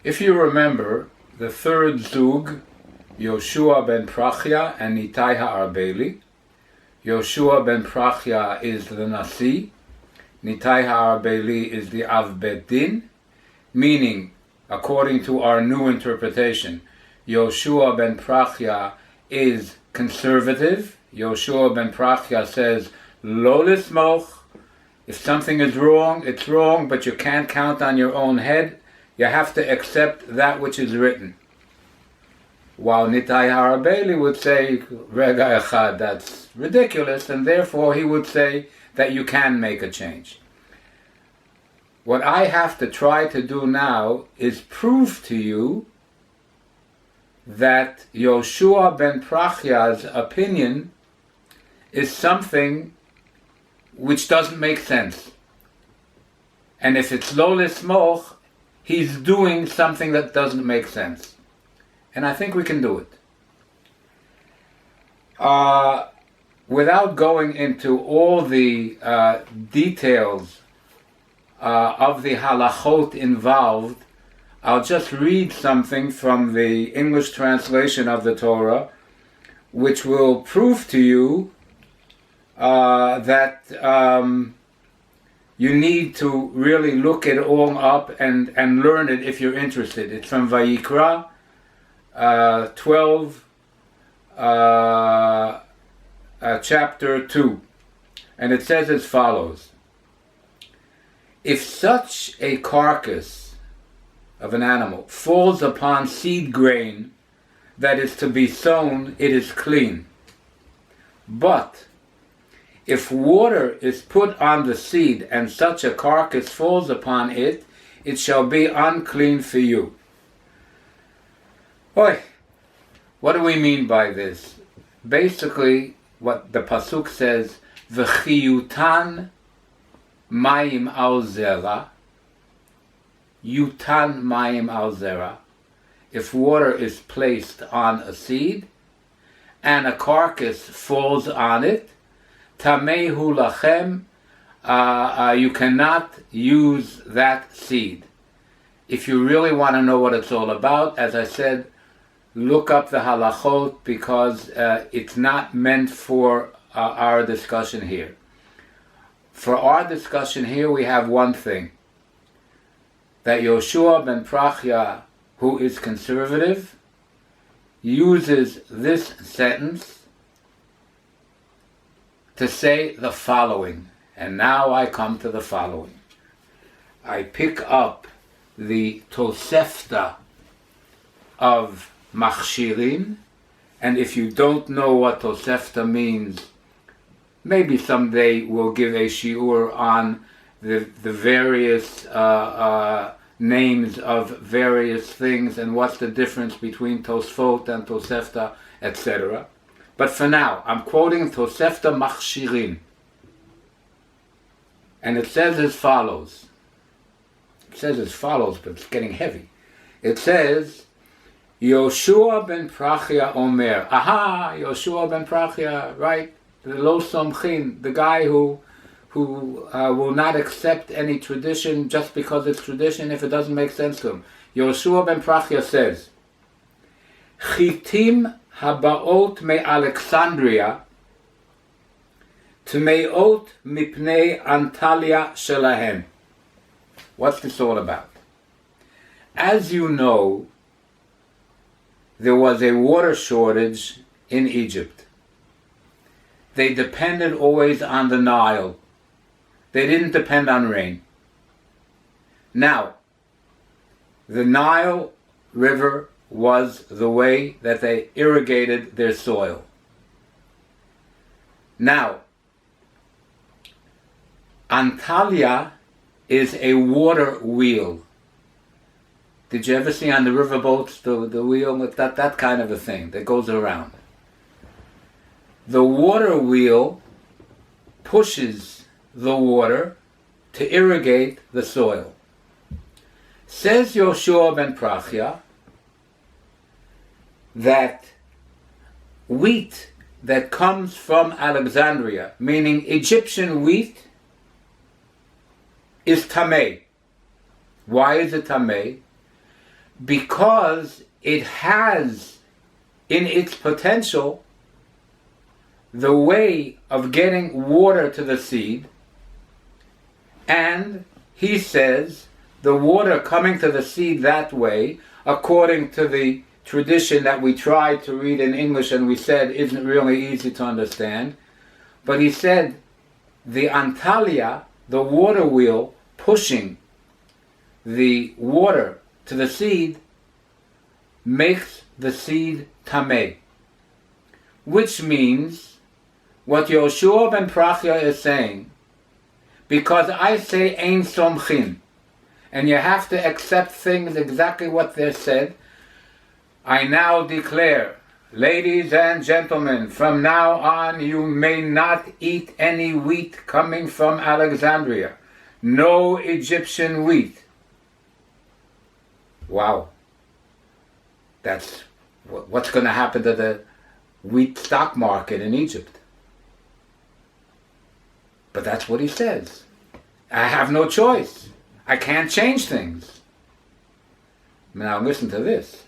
If you remember, the third Zug, Yoshua ben Prachya and Nitai Ha'arbeli. Yoshua ben Prachya is the Nasi. Nitai Ha'arbeli is the Av Bet Din, meaning, according to our new interpretation, Yoshua ben Prachya is conservative. Yoshua ben Prachya says, Lo lismoch. If something is wrong, it's wrong, but you can't count on your own head. You have to accept that which is written. While Nitai Ha'arbeli would say, Rega Echad, that's ridiculous, and therefore he would say that you can make a change. What I have to try to do now is prove to you that Yoshua ben Prachya's opinion is something which doesn't make sense. And if it's lo lismoch, he's doing something that doesn't make sense. And I think we can do it. Without going into all the details of the halachot involved, I'll just read something from the English translation of the Torah, which will prove to you that you need to really look it all up and learn it if you're interested. It's from Vayikra 12, chapter 2. And it says as follows: If such a carcass of an animal falls upon seed grain that is to be sown, it is clean. But if water is put on the seed and such a carcass falls upon it, it shall be unclean for you. Oi, what do we mean by this? Basically, what the pasuk says, V'chiyutan mayim al zera, yutan mayim al zera. If water is placed on a seed and a carcass falls on it, tamehu lachem, you cannot use that seed. If you really want to know what it's all about, as I said, look up the halachot, because it's not meant for our discussion here. For our discussion here, we have one thing: that Yoshua ben Prachya, who is conservative, uses this sentence to say the following. And now I come to the following. I pick up the Tosefta of Machshirin, and if you don't know what Tosefta means, maybe someday we'll give a shiur on the various names of various things and what's the difference between Tosfot and Tosefta, etc. But for now, I'm quoting Tosefta Machshirin. And it says as follows. It says as follows, but it's getting heavy. It says, Yoshua ben Prachya Omer. Aha, Yoshua ben Prachya, right? The Lo Somchin, the guy who will not accept any tradition just because it's tradition if it doesn't make sense to him. Yoshua ben Prachya says, Chitim habaot me Alexandria tmeot mipnei Antalya shelahem. What's this all about? As you know, there was a water shortage in Egypt. They depended always on the Nile. They didn't depend on rain. Now, the Nile River was the way that they irrigated their soil. Now, Antalya is a water wheel. Did you ever see on the riverboats the wheel with that kind of a thing that goes around? The water wheel pushes the water to irrigate the soil. Says Yoshua ben Prachya that wheat that comes from Alexandria, meaning Egyptian wheat, is tamei. Why is it tamei? because it has in its potential the way of getting water to the seed, and he says the water coming to the seed that way, according to the tradition that we tried to read in English and we said isn't really easy to understand, but he said the Antalya, the water wheel pushing the water to the seed, makes the seed tameh, which means what Yoshua ben Prachya is saying, because I say ein somchin, and you have to accept things exactly what they're said, I now declare, ladies and gentlemen, from now on you may not eat any wheat coming from Alexandria. No Egyptian wheat. Wow. That's what's going to happen to the wheat stock market in Egypt. But that's what he says. I have no choice. I can't change things. Now listen to this.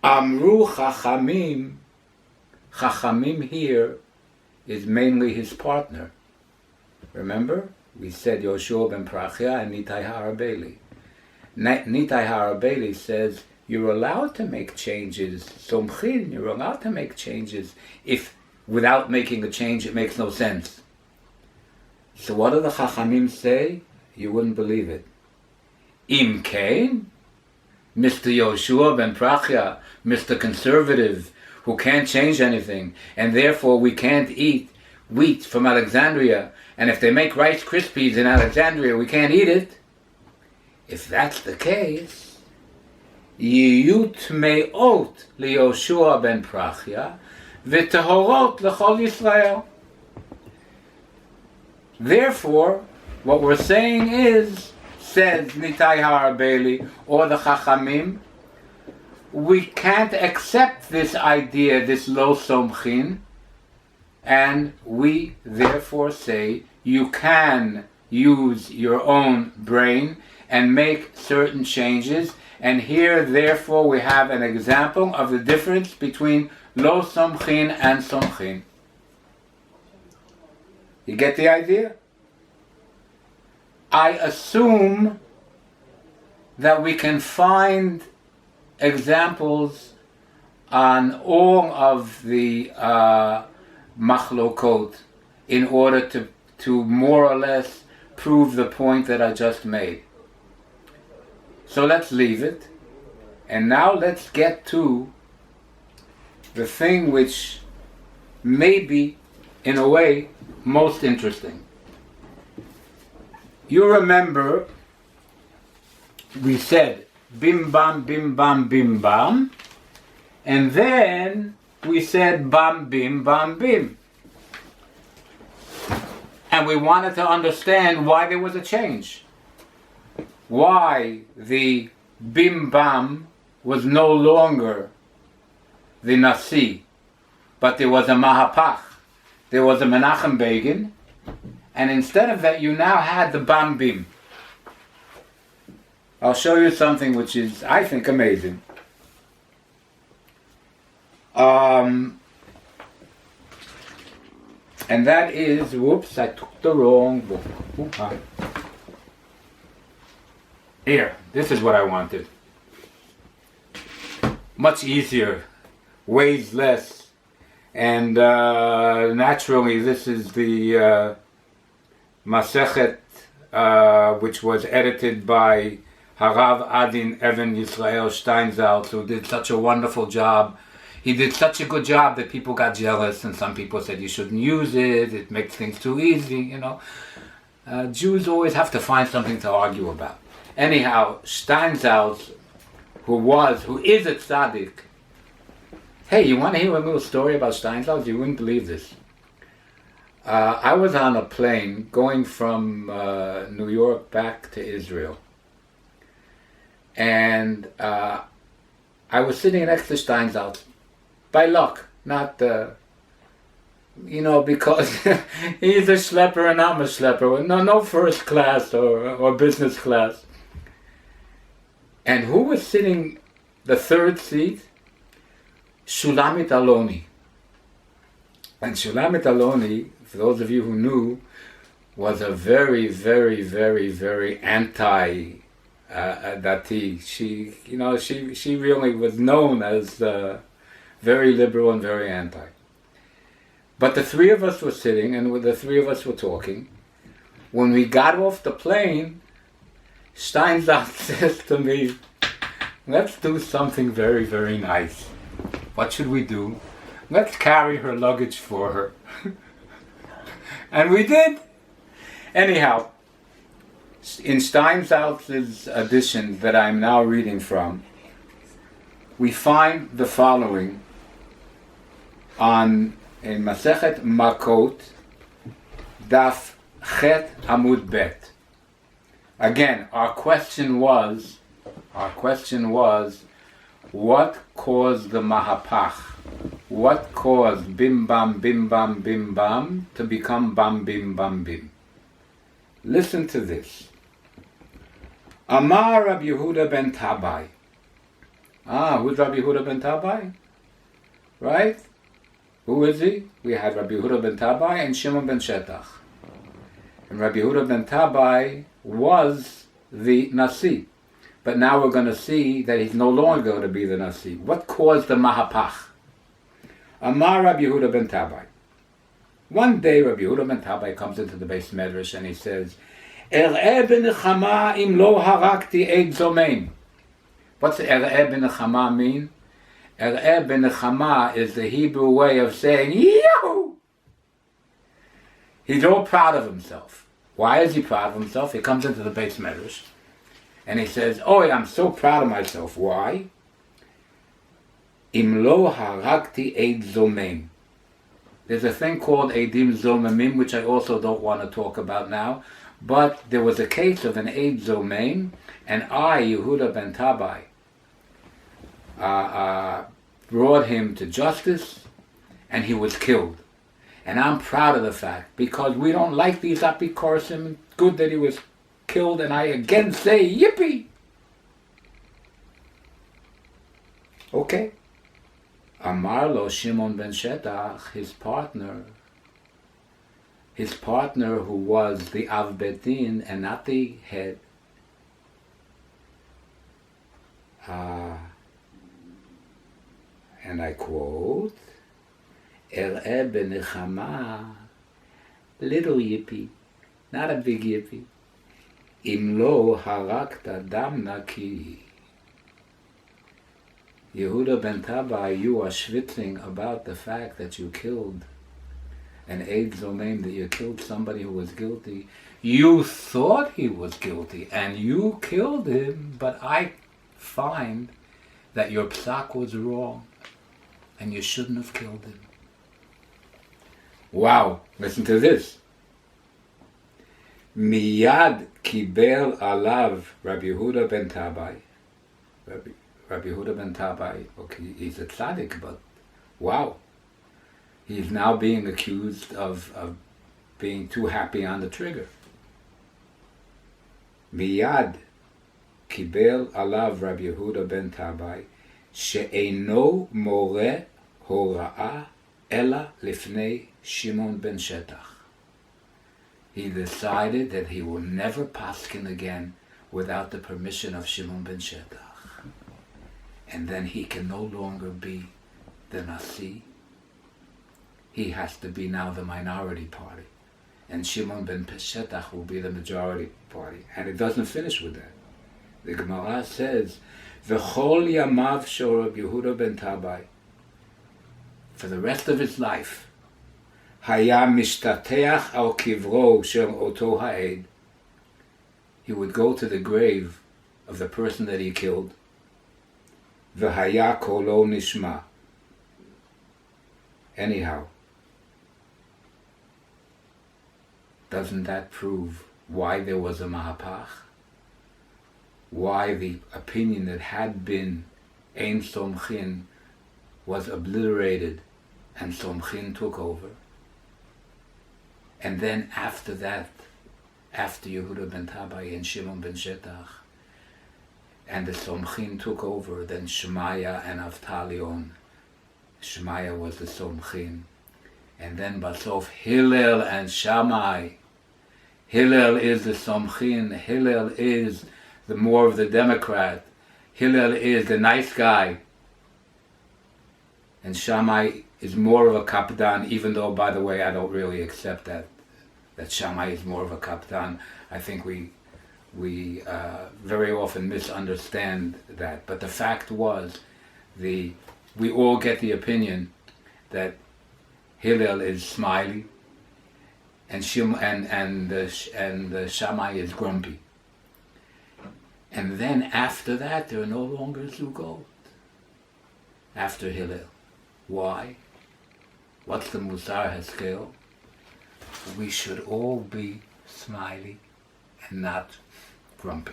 Amru Chachamim. Chachamim here is mainly his partner. Remember? We said Yoshua ben Prachya and Nitai Harabeli. Nitai Harabeli says you're allowed to make changes. Somchin, you're allowed to make changes. If without making a change it makes no sense. So what do the Chachamim say? You wouldn't believe it. Im Kain, Mr. Yoshua ben Prachya, Mr. Conservative, who can't change anything, and therefore we can't eat wheat from Alexandria, and if they make Rice Krispies in Alexandria, we can't eat it. If that's the case, Yiyut me'ot liYoshua ben Prachya, v'tehorot l'chol Yisrael. Therefore, what we're saying is, says Nitai Harabeli or the Chachamim, we can't accept this idea, this lo somchin, and we therefore say you can use your own brain and make certain changes, and here therefore we have an example of the difference between lo somchin and somchin. You get the idea? I assume that we can find examples on all of the machlokot in order to more or less prove the point that I just made. So let's leave it, and now let's get to the thing which may be, in a way, most interesting. You remember we said bim bam bim bam bim bam, and then we said bam bim bam bim, and we wanted to understand why there was a change, why the bim bam was no longer the Nasi, but there was a Mahapach, there was a Menachem Begin, and instead of that you now had the bam bim. I'll show you something which is, I think, amazing. And that is, whoops, I took the wrong book. Here, this is what I wanted. Much easier, weighs less, and naturally this is the Masechet, which was edited by Harav Adin Evan Yisrael Steinsaltz, who did such a wonderful job. He did such a good job that people got jealous, and some people said you shouldn't use it, it makes things too easy, you know. Jews always have to find something to argue about. Anyhow, Steinsaltz, who is a tzaddik. Hey, you want to hear a little story about Steinsaltz? You wouldn't believe this. I was on a plane going from New York back to Israel. And I was sitting next to Steinsaltz, by luck, not, because he's a schlepper and I'm a schlepper. No first class or business class. And who was sitting the third seat? Shulamit Aloni. And Shulamit Aloni, for those of you who knew, was a very, very, very, very anti-dati. She really was known as very liberal and very anti. But the three of us were sitting, and the three of us were talking. When we got off the plane, Steinzach says to me, let's do something very, very nice. What should we do? Let's carry her luggage for her. And we did. Anyhow, in Steinsaltz's edition that I'm now reading from, we find the following in Masechet Makot, Daf Chet Amud Bet. Again, our question was, what caused the Mahapach? What caused Bim Bam Bim Bam Bim Bam to become Bam Bim Bam Bim? Listen to this. Amar Rabbi Yehuda ben Tabai. Who's Rabbi Yehuda ben Tabai? Right? Who is he? We had Rabbi Yehuda ben Tabai and Shimon ben Shetach. And Rabbi Yehuda ben Tabai was the Nasi. But now we're going to see that he's no longer going to be the Nasi. What caused the Mahapach? Amar Rabbi Yehuda ben Tabai. One day Rabbi Yehuda ben Tabai comes into the Beis Medrash and he says, Er'eh b'nechama im lo harakti eid zomein. What's Er'eh b'nechama mean? Er'eh b'nechama is the Hebrew way of saying, Yahoo! He's all proud of himself. Why is he proud of himself? He comes into the Beis Medrash and he says, oh, I'm so proud of myself. Why? Im lo harakti eid zomein. There's a thing called Eidim Zomemim, which I also don't want to talk about now. But there was a case of an Eid Zomein, and I, Yehuda ben Tabai, brought him to justice, and he was killed. And I'm proud of the fact, because we don't like these apikorim. Good that he was killed, and I again say, yippee! Okay. Amar lo Shimon ben Shetach, his partner who was the Av Betin and not the head. And I quote, Er'eh b'nechama, little yippee, not a big yippee. Im lo harakta dam naki. Yehuda ben Tabai, you are schwitzing about the fact that you killed an Eid Zomein, that you killed somebody who was guilty. You thought he was guilty, and you killed him, but I find that your psak was wrong, and you shouldn't have killed him. Wow, listen to this. Miyad kibel alav Rabbi Yehuda ben Tabai. Rabbi Yehuda ben Tabai, okay, he's a tzaddik, but wow. He's now being accused of being too happy on the trigger. Miyad kibel alav Rabbi Yehuda ben Tabai, she'eino more hora'a ela lifnei Shimon ben Shetach. He decided that he will never paskin again without the permission of Shimon ben Shetach. And then he can no longer be the Nasi. He has to be now the minority party. And Shimon ben Shetach will be the majority party. And it doesn't finish with that. The Gemara says, V'chol yamav shel Rabbi Yehuda ben Tabai. For the rest of his life, Haya mishtateach al kivro shel oto ha'ed. He would go to the grave of the person that he killed. V'haya kolo nishma. Anyhow, doesn't that prove why there was a Mahapach? Why the opinion that had been Ein Somchin was obliterated and Somchin took over? And then after that, after Yehuda ben Tabai and Shimon ben Shetach, and the Somchin took over, then Shemaya and Avtalion. Shemaya was the Somchin. And then Basof, Hillel and Shammai. Hillel is the Somchin. Hillel is the more of the Democrat. Hillel is the nice guy. And Shammai is more of a Kapdan, even though, by the way, I don't really accept that Shammai is more of a Kapdan. I think we very often misunderstand that. But the fact was, we all get the opinion that Hillel is smiley, and the Shammai is grumpy. And then after that, there are no longer Zugot after Hillel. Why? What's the Musar Haskel? We should all be smiley and not grumpy.